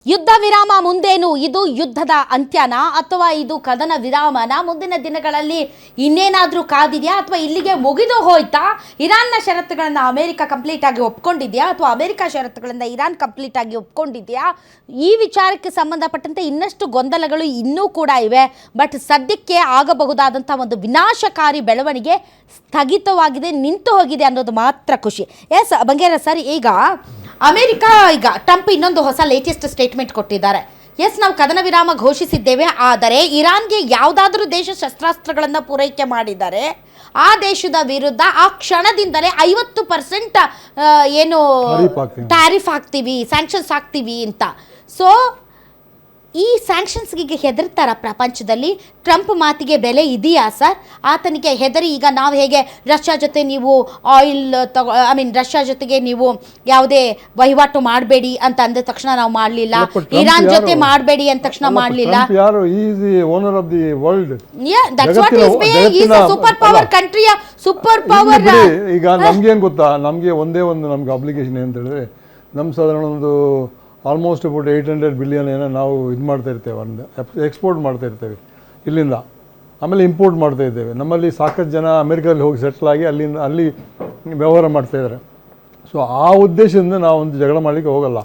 ಯುದ್ಧ ವಿರಾಮ ಮುಂದೇನು ಇದು ಯುದ್ಧದ ಅಂತ್ಯನ ಅಥವಾ ಇದು ಕದನ ವಿರಾಮನ ಮುಂದಿನ ದಿನಗಳಲ್ಲಿ ಇನ್ನೇನಾದರೂ ಕಾದಿದೆಯಾ ಅಥವಾ ಇಲ್ಲಿಗೆ ಮುಗಿದು ಹೋಯ್ತಾ ಇರಾನ್ನ ಷರತ್ತುಗಳನ್ನು ಅಮೆರಿಕ ಕಂಪ್ಲೀಟ್ ಆಗಿ ಒಪ್ಕೊಂಡಿದೆಯಾ ಅಥವಾ ಅಮೆರಿಕ ಷರತ್ತುಗಳಿಂದ ಇರಾನ್ ಕಂಪ್ಲೀಟ್ ಆಗಿ ಒಪ್ಕೊಂಡಿದೆಯಾ ಈ ವಿಚಾರಕ್ಕೆ ಸಂಬಂಧಪಟ್ಟಂತೆ ಇನ್ನಷ್ಟು ಗೊಂದಲಗಳು ಇನ್ನೂ ಕೂಡ ಇವೆ. ಬಟ್ ಸದ್ಯಕ್ಕೆ ಆಗಬಹುದಾದಂಥ ಒಂದು ವಿನಾಶಕಾರಿ ಬೆಳವಣಿಗೆ ಸ್ಥಗಿತವಾಗಿದೆ, ನಿಂತು ಹೋಗಿದೆ ಅನ್ನೋದು ಮಾತ್ರ ಖುಷಿ. ಎಸ್ ಬಂಗೇರ ಸರ್, ಈಗ ಅಮೆರಿಕ ಟ್ರಂಪ್ ಇನ್ನೊಂದು ಹೊಸ ಲೇಟೆಸ್ಟ್ ಸ್ಟೇಟ್ಮೆಂಟ್ ಕೊಟ್ಟಿದ್ದಾರೆ. ಎಸ್, ನಾವು ಕದನ ವಿರಾಮ ಘೋಷಿಸಿದ್ದೇವೆ, ಆದರೆ ಇರಾನ್ಗೆ ಯಾವುದಾದ್ರೂ ದೇಶ ಶಸ್ತ್ರಾಸ್ತ್ರಗಳನ್ನು ಪೂರೈಕೆ ಮಾಡಿದ್ದಾರೆ ಆ ದೇಶದ ವಿರುದ್ಧ ಆ ಕ್ಷಣದಿಂದಲೇ 50% ಏನು ಟ್ಯಾರಿಫ್ ಹಾಕ್ತೀವಿ, ಸ್ಯಾಂಕ್ಷನ್ಸ್ ಹಾಕ್ತೀವಿ ಅಂತ. ಸೊ ಈ ಸ್ಯಾಂಕ್ಷನ್ಸ್ಗೆ ಹೆದರ್ತಾರ ಪ್ರಪಂಚದಲ್ಲಿ? ಟ್ರಂಪ್ ಮಾತಿಗೆ ಬೆಲೆ ಇದೆಯಾ ಸರ್? ಆತನಿಗೆ ಹೆದರಿ ಈಗ ನಾವು ಹೇಗೆ ರಷ್ಯಾ ಜೊತೆ ನೀವು ಆಯಿಲ್ ರಷ್ಯಾ ಜೊತೆಗೆ ನೀವು ಯಾವುದೇ ವಹಿವಾಟು ಮಾಡಬೇಡಿ ಅಂತ ಅಂದ ತಕ್ಷಣ ನಾವು ಮಾಡಲಿಲ್ಲ, ಇರಾನ್ ಜೊತೆ ಮಾಡಬೇಡಿ ಅಂದ ತಕ್ಷಣ ಮಾಡಲಿಲ್ಲ. ಸೂಪರ್ ಪವರ್ ಕಂಟ್ರಿಯ ಸೂಪರ್ ಪವರ್. ಈಗ ನಮ್ಗೇನು ಗೊತ್ತಾ, ನಮಗೆ ಒಂದೇ ಒಂದು ನಮ್ಗೆ ಅಪ್ಲಿಕೇಶನ್ ಏನು ಹೇಳಿದ್ರೆ, ನಮ್ಮ ಸಾಧಾರಣ ಒಂದು ಆಲ್ಮೋಸ್ಟ್ ಅಬೌಟ್ 800 ಬಿಲಿಯನ್ ಏನೋ ನಾವು ಇದು ಮಾಡ್ತಾ ಇರ್ತೇವೆ, ಒಂದು ಎಕ್ಸ್ಪೋರ್ಟ್ ಮಾಡ್ತಾ ಇರ್ತೇವೆ ಇಲ್ಲಿಂದ, ಆಮೇಲೆ ಇಂಪೋರ್ಟ್ ಮಾಡ್ತಾ ಇದ್ದೇವೆ. ನಮ್ಮಲ್ಲಿ ಸಾಕಷ್ಟು ಜನ ಅಮೆರಿಕದಲ್ಲಿ ಹೋಗಿ ಸೆಟ್ಲ್ ಆಗಿ ಅಲ್ಲಿ ವ್ಯವಹಾರ ಮಾಡ್ತಾಯಿದ್ದಾರೆ. ಸೊ ಆ ಉದ್ದೇಶದಿಂದ ನಾವು ಒಂದು ಜಗಳ ಮಾಡಲಿಕ್ಕೆ ಹೋಗಲ್ಲ,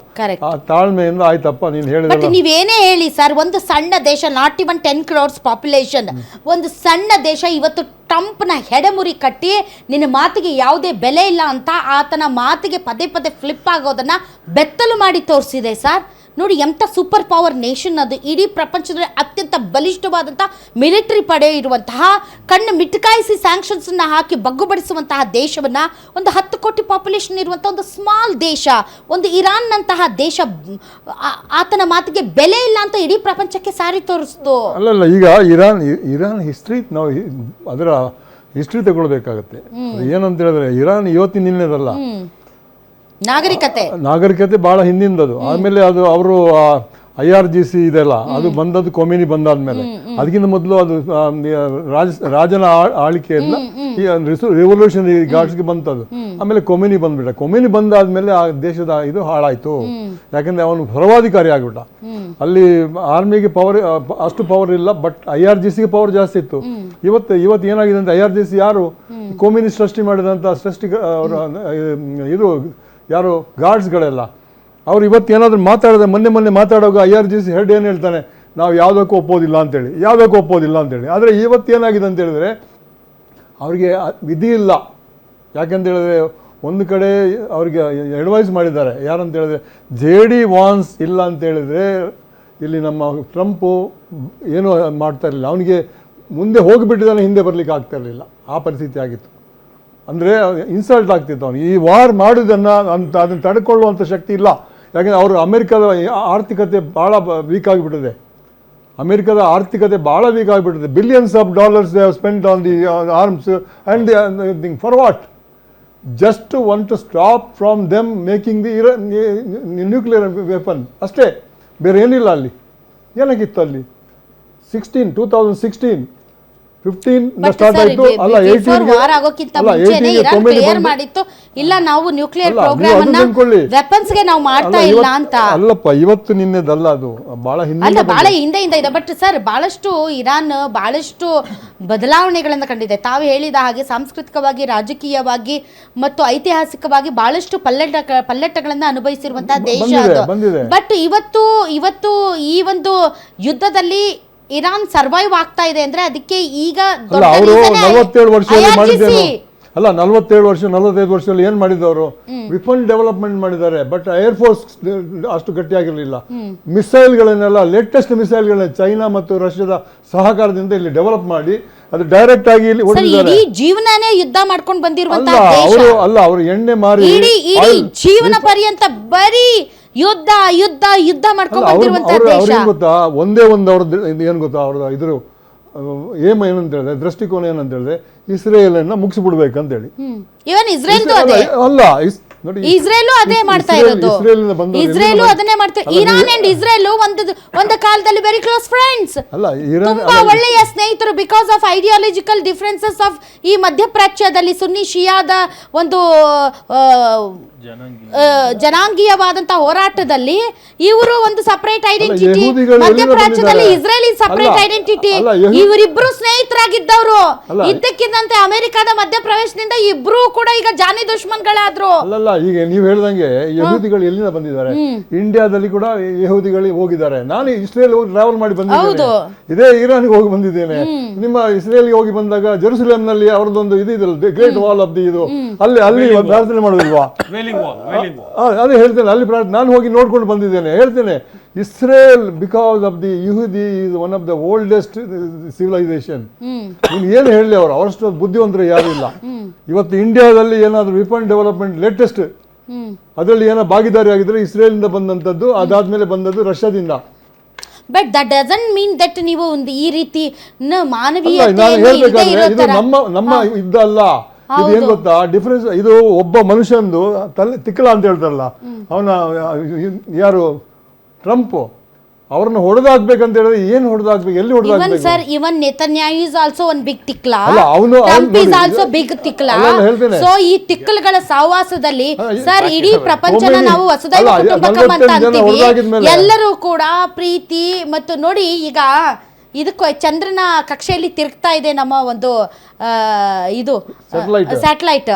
ಆ ತಾಳ್ಮೆಯಿಂದ ಆಯ್ತಪ್ಪ ನೀನು ಹೇಳಿದ್ರೆ. ನೀವೇನೇ ಹೇಳಿ ಸರ್, ಒಂದು ಸಣ್ಣ ದೇಶ, ನಾಟ್ ಇವನ್ 10 crores ಪಾಪ್ಯುಲೇಷನ್, ಒಂದು ಸಣ್ಣ ದೇಶ ಇವತ್ತು ಟ್ರಂಪ್ನ ಹೆಡೆಮುರಿ ಕಟ್ಟಿ ನಿನ್ನ ಮಾತಿಗೆ ಯಾವುದೇ ಬೆಲೆ ಇಲ್ಲ ಅಂತ ಆತನ ಮಾತಿಗೆ ಪದೇ ಪದೇ ಫ್ಲಿಪ್ ಆಗೋದನ್ನು ಬೆತ್ತಲು ಮಾಡಿ ತೋರಿಸಿದೆ ಸರ್. ನೋಡಿ ಎಂಥ ಸೂಪರ್ ಪವರ್ ನೇಷನ್ ಅದು. ಇಡೀ ಪ್ರಪಂಚದಲ್ಲಿ ಅತ್ಯಂತ ಬಲಿಷ್ಠವಾದಂಥ ಮಿಲಿಟರಿ ಪಡೆ ಇರುವಂತಹ, ಕಣ್ಣು ಮಿಟಕಾಯಿಸಿ ಸ್ಯಾಂಕ್ಷನ್ಸನ್ನು ಹಾಕಿ ಬಗ್ಗುಬಡಿಸುವಂತಹ ದೇಶವನ್ನು, ಒಂದು 10 ಕೋಟಿ ಪಾಪ್ಯುಲೇಷನ್ ಇರುವಂಥ ಒಂದು ಸ್ಮಾಲ್ ದೇಶ, ಒಂದು ಇರಾನ್ನಂತಹ ದೇಶ ಆತನ ಮಾತಿಗೆ ಬೆಲೆ ಇಲ್ಲ ಅಂತ ಇಡೀ ಪ್ರಪಂಚಕ್ಕೆ ಸಾರಿ ತೋರಿಸ್ತು. ಅಲ್ಲಲ್ಲ, ಈಗ ಇರಾನ್ ಹಿಸ್ಟ್ರಿ ನಾವು ಅದರ ಹಿಸ್ಟ್ರಿ ತಗೊಳ್ಬೇಕಾಗತ್ತೆ. ಏನಂತ ಹೇಳಿದ್ರೆ, ಇರಾನ್ ಇವತ್ತಿನ ನಿನ್ನೆದಲ್ಲ, ನಾಗರಿಕತೆ ಬಹಳ ಹಿಂದಿಂದದು. ಆಮೇಲೆ ಅದು ಅವರು IRGC ಇದೆಲ್ಲ ಅದು ಬಂದದ್ದು ಕೊಮಿನಿ ಬಂದಾದ್ಮೇಲೆ. ಅದಕ್ಕಿಂತ ಮೊದಲು ಅದು ರಾಜನ ಆಳ್ವಿಕೆಯಿಂದ ರೆವಲ್ಯೂಷನರಿ ಗಾರ್ಡ್ಸ್ಗೆ ಬಂತದ್ದು. ಆಮೇಲೆ ಕೊಮಿನಿ ಬಂದ್ಬಿಟ್ಟ. ಕೊಮಿನಿ ಬಂದಾದ್ಮೇಲೆ ಆ ದೇಶದ ಇದು ಹಾಳಾಯ್ತು, ಯಾಕಂದ್ರೆ ಅವನು ಸರ್ವಾಧಿಕಾರಿ ಆಗ್ಬಿಟ್ಟ. ಅಲ್ಲಿ ಆರ್ಮಿಗೆ ಪವರ್ ಅಷ್ಟು ಪವರ್ ಇಲ್ಲ, ಬಟ್ IRGCಗೆ ಪವರ್ ಜಾಸ್ತಿ ಇತ್ತು. ಇವತ್ತು ಏನಾಗಿದೆ ಅಂತ, IRGC ಯಾರು ಕೊಮಿನಿ ಸೃಷ್ಟಿ ಮಾಡಿದಂಥ ಇದು ಯಾರು ಗಾರ್ಡ್ಸ್ಗಳೆಲ್ಲ, ಅವ್ರು ಇವತ್ತು ಏನಾದರೂ ಮಾತಾಡಿದ್ರೆ, ಮೊನ್ನೆ ಮಾತಾಡುವಾಗ IRGC ಹೆಡ್ ಏನು ಹೇಳ್ತಾನೆ, ನಾವು ಯಾವುದಕ್ಕೂ ಒಪ್ಪೋದಿಲ್ಲ ಅಂತೇಳಿ. ಆದರೆ ಇವತ್ತೇನಾಗಿದೆ ಅಂತ ಹೇಳಿದ್ರೆ, ಅವ್ರಿಗೆ ವಿಧಿ ಇಲ್ಲ. ಯಾಕಂತೇಳಿದ್ರೆ ಒಂದು ಕಡೆ ಅವ್ರಿಗೆ ಅಡ್ವೈಸ್ ಮಾಡಿದ್ದಾರೆ, ಯಾರಂತ ಹೇಳಿದ್ರೆ JD ವಾನ್ಸ್ ಇಲ್ಲ ಅಂತೇಳಿದರೆ ಇಲ್ಲಿ ನಮ್ಮ ಟ್ರಂಪು ಏನೂ ಮಾಡ್ತಾ ಇರಲಿಲ್ಲ, ಅವನಿಗೆ ಮುಂದೆ ಹೋಗಿಬಿಟ್ಟಿದ್ದಾನೆ, ಹಿಂದೆ ಬರಲಿಕ್ಕೆ ಆಗ್ತಾ ಇರಲಿಲ್ಲ. ಆ ಪರಿಸ್ಥಿತಿ ಆಗಿತ್ತು. ಅಂದರೆ ಇನ್ಸಲ್ಟ್ ಆಗ್ತಿತ್ತು ಅವನು. ಈ ವಾರ್ ಮಾಡೋದನ್ನು ಅದನ್ನು ತಡ್ಕೊಳ್ಳುವಂಥ ಶಕ್ತಿ ಇಲ್ಲ. ಯಾಕೆಂದರೆ ಅವರು ಅಮೆರಿಕದ ಆರ್ಥಿಕತೆ ಭಾಳ ವೀಕ್ ಆಗಿಬಿಟ್ಟಿದೆ. Billions of dollars they have spent on the arms and for what? Just want to stop from them making the nuclear weapon ಅಷ್ಟೇ, ಬೇರೆ ಏನಿಲ್ಲ. ಅಲ್ಲಿ ಏನಾಗಿತ್ತು, ಅಲ್ಲಿ 2016 ಸ್ಟಾರ್ಟ್ ಆಯಿತು. ಅಲ್ಲ, 18 ಆಗೋಕ್ಕಿಂತ ಮುಂಚೆನೇ ಇರಾನ್ ಕ್ಲಿಯರ್ ಮಾಡಿತ್ತು, ಇಲ್ಲ ನಾವು ನ್ಯೂಕ್ಲಿಯರ್ ಪ್ರೋಗ್ರಾಮ್ ಅನ್ನ ವೆಪನ್ಸ್ ಗೆ ನಾವು ಮಾಡ್ತಾ ಇಲ್ಲ ಅಂತ. ಅಲ್ಲಪ್ಪ, ಇವತ್ತು ನಿನ್ನೆದಲ್ಲ, ಅದು ಬಹಳ ಹಿಂದೆ ಇದೆ. ಬಟ್ ಸರ್, ಇರಾನ್ ಬಹಳಷ್ಟು ಬದಲಾವಣೆಗಳನ್ನು ಕಂಡಿದೆ. ತಾವು ಹೇಳಿದ ಹಾಗೆ ಸಾಂಸ್ಕೃತಿಕವಾಗಿ, ರಾಜಕೀಯವಾಗಿ ಮತ್ತು ಐತಿಹಾಸಿಕವಾಗಿ ಬಹಳಷ್ಟು ಪಲ್ಲಟಗಳನ್ನು ಅನುಭವಿಸಿರುವಂತಹ ದೇಶ ಅದು. ಬಟ್ ಇವತ್ತು ಈ ಒಂದು ಯುದ್ಧದಲ್ಲಿ ಇರಾನ್ ಸರ್ವೈವ್ ಆಗ್ತಾ ಇದೆ ಅಂದ್ರೆ ಅದಕ್ಕೆ ಈಗ 47 ವರ್ಷದಲ್ಲಿ ಏನ್ ಮಾಡಿದವರು? ವೆಪನ್ ಡೆವಲಪ್ಮೆಂಟ್ ಮಾಡಿದ್ದಾರೆ, ಬಟ್ ಏರ್ಫೋರ್ಸ್ ಅಷ್ಟು ಗಟ್ಟಿಯಾಗಿರಲಿಲ್ಲ. ಮಿಸೈಲ್ಗಳನ್ನೆಲ್ಲ, ಲೇಟೆಸ್ಟ್ ಮಿಸೈಲ್ಗಳನ್ನ ಚೈನಾ ಮತ್ತು ರಷ್ಯಾದ ಸಹಕಾರದಿಂದ ಇಲ್ಲಿ ಡೆವಲಪ್ ಮಾಡಿ ಅದು ಡೈರೆಕ್ಟ್ ಆಗಿ ಇಲ್ಲಿ ಜೀವನನೇ ಯುದ್ಧ ಮಾಡ್ಕೊಂಡು ಬಂದಿರುವಂತ ಅವರು ಎಣ್ಣೆ ಮಾರಿ ಜೀವನ ಪರ್ಯಂತ ಬರೀ ಯುದ್ಧ ಮಾಡ್ಕೊಂಡು ಬಂದಿರುವಂತ ದೇಶ. ಗೊತ್ತಾ, ಒಂದೇ ಒಂದು ಅವ್ರದ್ದು ಏನು ಗೊತ್ತಾ, ಅವ್ರದ್ದು ಇದ್ರ ಏಮ್ ಏನಂತ ಹೇಳಿದ್ರೆ, ದೃಷ್ಟಿಕೋನ ಏನಂತ ಹೇಳಿದ್ರೆ, ಇಸ್ರೇಲ್ ಅನ್ನ ಮುಗಿಸ್ಬಿಡ್ಬೇಕಂತೇಳಿ. ಇವನ್ ಇಸ್ರೇಲ್ ಅಲ್ಲ, ಇಸ್ರೇಲು ಅದೇ ಮಾಡ್ತಾ ಇರೋದು. ಇಸ್ರೇಲು ಅದನ್ನೇ ಮಾಡ್ತಾರೆ. ಇರಾನ್ ಅಂಡ್ ಇಸ್ರೇಲ್ ಒಂದು ಕಾಲದಲ್ಲಿ ವೆರಿ ಕ್ಲೋಸ್ ಫ್ರೆಂಡ್ಸ್, ತುಂಬಾ ಒಳ್ಳೆಯ ಸ್ನೇಹಿತರು. Because of ideological differences of ಈ ಮಧ್ಯಪ್ರಾಚ್ಯದಲ್ಲಿ ಸುನ್ನಿ ಶಿಯಾದ ಒಂದು ಜನಾಂಗೀಯವಾದಂತ ಹೋರಾಟದಲ್ಲಿ ಇವರು ಒಂದು ಸಪರೇಟ್ ಐಡೆಂಟಿಟಿ, ಯಹೂದಿಗಳು ಮಧ್ಯಪ್ರಾಚ್ಯದಲ್ಲಿ ಬಂದಿದ್ದಾರೆ. Israeli separate identity. ಇವರಿಬ್ರು ಸ್ನೇಹಿತರಾಗಿದ್ದವರು, ಇದ್ದಕ್ಕಿದ್ದಂತೆ ಅಮೆರಿಕದ ಮಧ್ಯಪ್ರವೇಶದಿಂದ ಇಬ್ರು ಕೂಡ ಈಗ ಜಾನಿ ದುಶ್ಮನ್ಗಳಾದ್ರು. ಅಲ್ಲಲ್ಲ, ಈಗ ನೀವು ಹೇಳ್ದಂಗೆ ಯಹೂದಿಗಳು ಎಲ್ಲಿಂದ ಬಂದಿದ್ದಾರೆ? ಇಂಡಿಯಾದಲ್ಲಿ ಕೂಡ ಯಹೂದಿಗಳು ಹೋಗಿದ್ದಾರೆ. ನಾನು ಇಸ್ರೇಲ್ ಹೋಗಿ ಟ್ರಾವೆಲ್ ಮಾಡಿ ಬಂದಿದ್ದೇನೆ, ಇದೇ ಇರಾನ್ಗೆ ಹೋಗಿ ಬಂದಿದ್ದೇನೆ. ನಿಮ್ಮ ಇಸ್ರೇಲ್ಗೆ ಹೋಗಿ ಬಂದಾಗ ಜೆರುಸಲೇಂನಲ್ಲಿ ಅವರದೊಂದು ಇದೆಯಲ್ಲ, ಗ್ರೇಟ್ ವಾಲ್ ಆಫ್ ದಿ, ಇದು ಅಲ್ಲಿ ಪ್ರಾರ್ಥನೆ ಮಾಡೋದಿಲ್ವಾ? ಅದೇ ಹೇಳ್ತೇನೆ, ಅಲ್ಲಿ ನಾನು ಹೋಗಿ ನೋಡ್ಕೊಂಡು ಬಂದಿದ್ದೇನೆ. ಹೇಳ್ತೇನೆ, ಇಸ್ರೇಲ್ ಬಿಕಾಸ್ ಆಫ್ ದಿ ಯಹೂದಿ is one of the oldest civilisation. ನೀನು ಏನು ಹೇಳಲಿ, ಅವರಷ್ಟು ಬುದ್ಧಿವಂತರು ಯಾರು ಇಲ್ಲ. ಇವತ್ತು ಇಂಡಿಯಾದಲ್ಲಿ ಏನಾದರೂ ವೆಪನ್ ಡೆವಲಪ್ಮೆಂಟ್ ಲೇಟೆಸ್ಟ್ ಅದರಲ್ಲಿ ಏನೋ ಭಾಗಿದಾರಿ ಆಗಿದ್ರೆ ಇಸ್ರೇಲಿಂದ ಬಂದಂಥದ್ದು, ಅದಾದ್ಮೇಲೆ ಬಂದದ್ದು ರಷ್ಯಾದಿಂದ. But that doesn't mean that ನೀವು ಒಂದು ಈ ರೀತಿ ನಾನು ಮಾನವೀಯತೆ ಹೇಳ್ಬೇಕಾದ್ರೆ ಇದು ನಮ್ಮ ಯುದ್ಧ ಅಲ್ಲ. ಇದು ಏನ್ ಗೊತ್ತಾ ಡಿಫರೆನ್ಸ್? ಇದು ಒಬ್ಬ ಮನುಷ್ಯಂದು ತಲೆ ತಿಕ್ಕಲ ಅಂತ ಹೇಳ್ತಾರಲ್ಲ, ಅವನ ಯಾರು ಟ್ರಂಪ್, ಅವ್ರನ್ನ ಹೊಡೆದಾಕ್ಬೇಕಂತ ಹೇಳಿದ್ರೆ ಏನ್ ಹೊಡೆದಾಕ್ಬೇಕು, ಎಲ್ಲಿ ಹೊಡೆದಾಕ್ಬೇಕು? ಸರ್, ಇವನ್ Netanyahu is also one big ತಿಕ್ಲಾ, ಅಲ್ಲ, ಅವನು ಟ್ರಂಪ್ ಇಸ್ ಆಲ್ಸೋ ಬಿಗ್ ತಿಕ್ಲಾ. ಸೊ ಈ ತಿಕ್ಕಲ್ಗಳ ಸಹವಾಸದಲ್ಲಿ ಸರ್ ಇಡೀ ಪ್ರಪಂಚನ ನಾವು ವಸುದೈವ ಕುಟುಂಬಕಂ ಅಂತ ಅಂತೀವಿ. ಎಲ್ಲರೂ ಕೂಡ ಪ್ರೀತಿ ಮತ್ತು ನೋಡಿ, ಈಗ ಇದಕ್ಕೆ ಚಂದ್ರನ ಕಕ್ಷೆಯಲ್ಲಿ ತಿರುಗ್ತಾ ಇದೆ ನಮ್ಮ ಒಂದು ಇದು ಸ್ಯಾಟಲೈಟ್.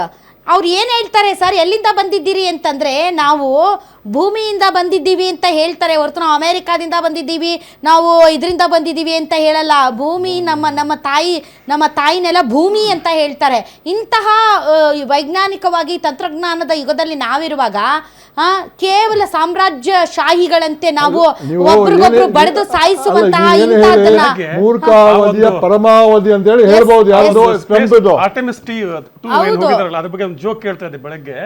ಅವ್ರು ಏನು ಹೇಳ್ತಾರೆ ಸರ್, ಎಲ್ಲಿಂದ ಬಂದಿದ್ದೀರಿ ಅಂತಂದರೆ ನಾವು ಭೂಮಿಯಿಂದ ಬಂದಿದ್ದೀವಿ ಅಂತ ಹೇಳ್ತಾರೆ ಹೊರತು ನಾವು ಅಮೇರಿಕಾದಿಂದ ಬಂದಿದ್ದೀವಿ, ನಾವು ಇದರಿಂದ ಬಂದಿದ್ದೀವಿ ಅಂತ ಹೇಳಲ್ಲ. ಭೂಮಿ ನಮ್ಮ ತಾಯಿನೆಲ್ಲ ಭೂಮಿ ಅಂತ ಹೇಳ್ತಾರೆ. ಇಂತಹ ವೈಜ್ಞಾನಿಕವಾಗಿ ತಂತ್ರಜ್ಞಾನದ ಯುಗದಲ್ಲಿ ನಾವಿರುವಾಗ ಕೇವಲ ಸಾಮ್ರಾಜ್ಯಶಾಹಿಗಳಂತೆ ನಾವು ಒಬ್ರಿಗೊಬ್ರು ಬಡಿದು ಸಾಯಿಸುವಂತಹ ಇಂಥದ್ದನ್ನ ಮೂರ್ಖಾವಧಿಯ ಪರಮಾವಧಿ ಅಂತ ಹೇಳಿ ಹೇಳ್ಬಹುದು. ಯಾವ್ದೋ ಅದ್ರ ಬಗ್ಗೆ ಒಂದು ಜೋಕ್ ಕೇಳ್ತಾ ಇದ್ದೆ ಬೆಳಗ್ಗೆ.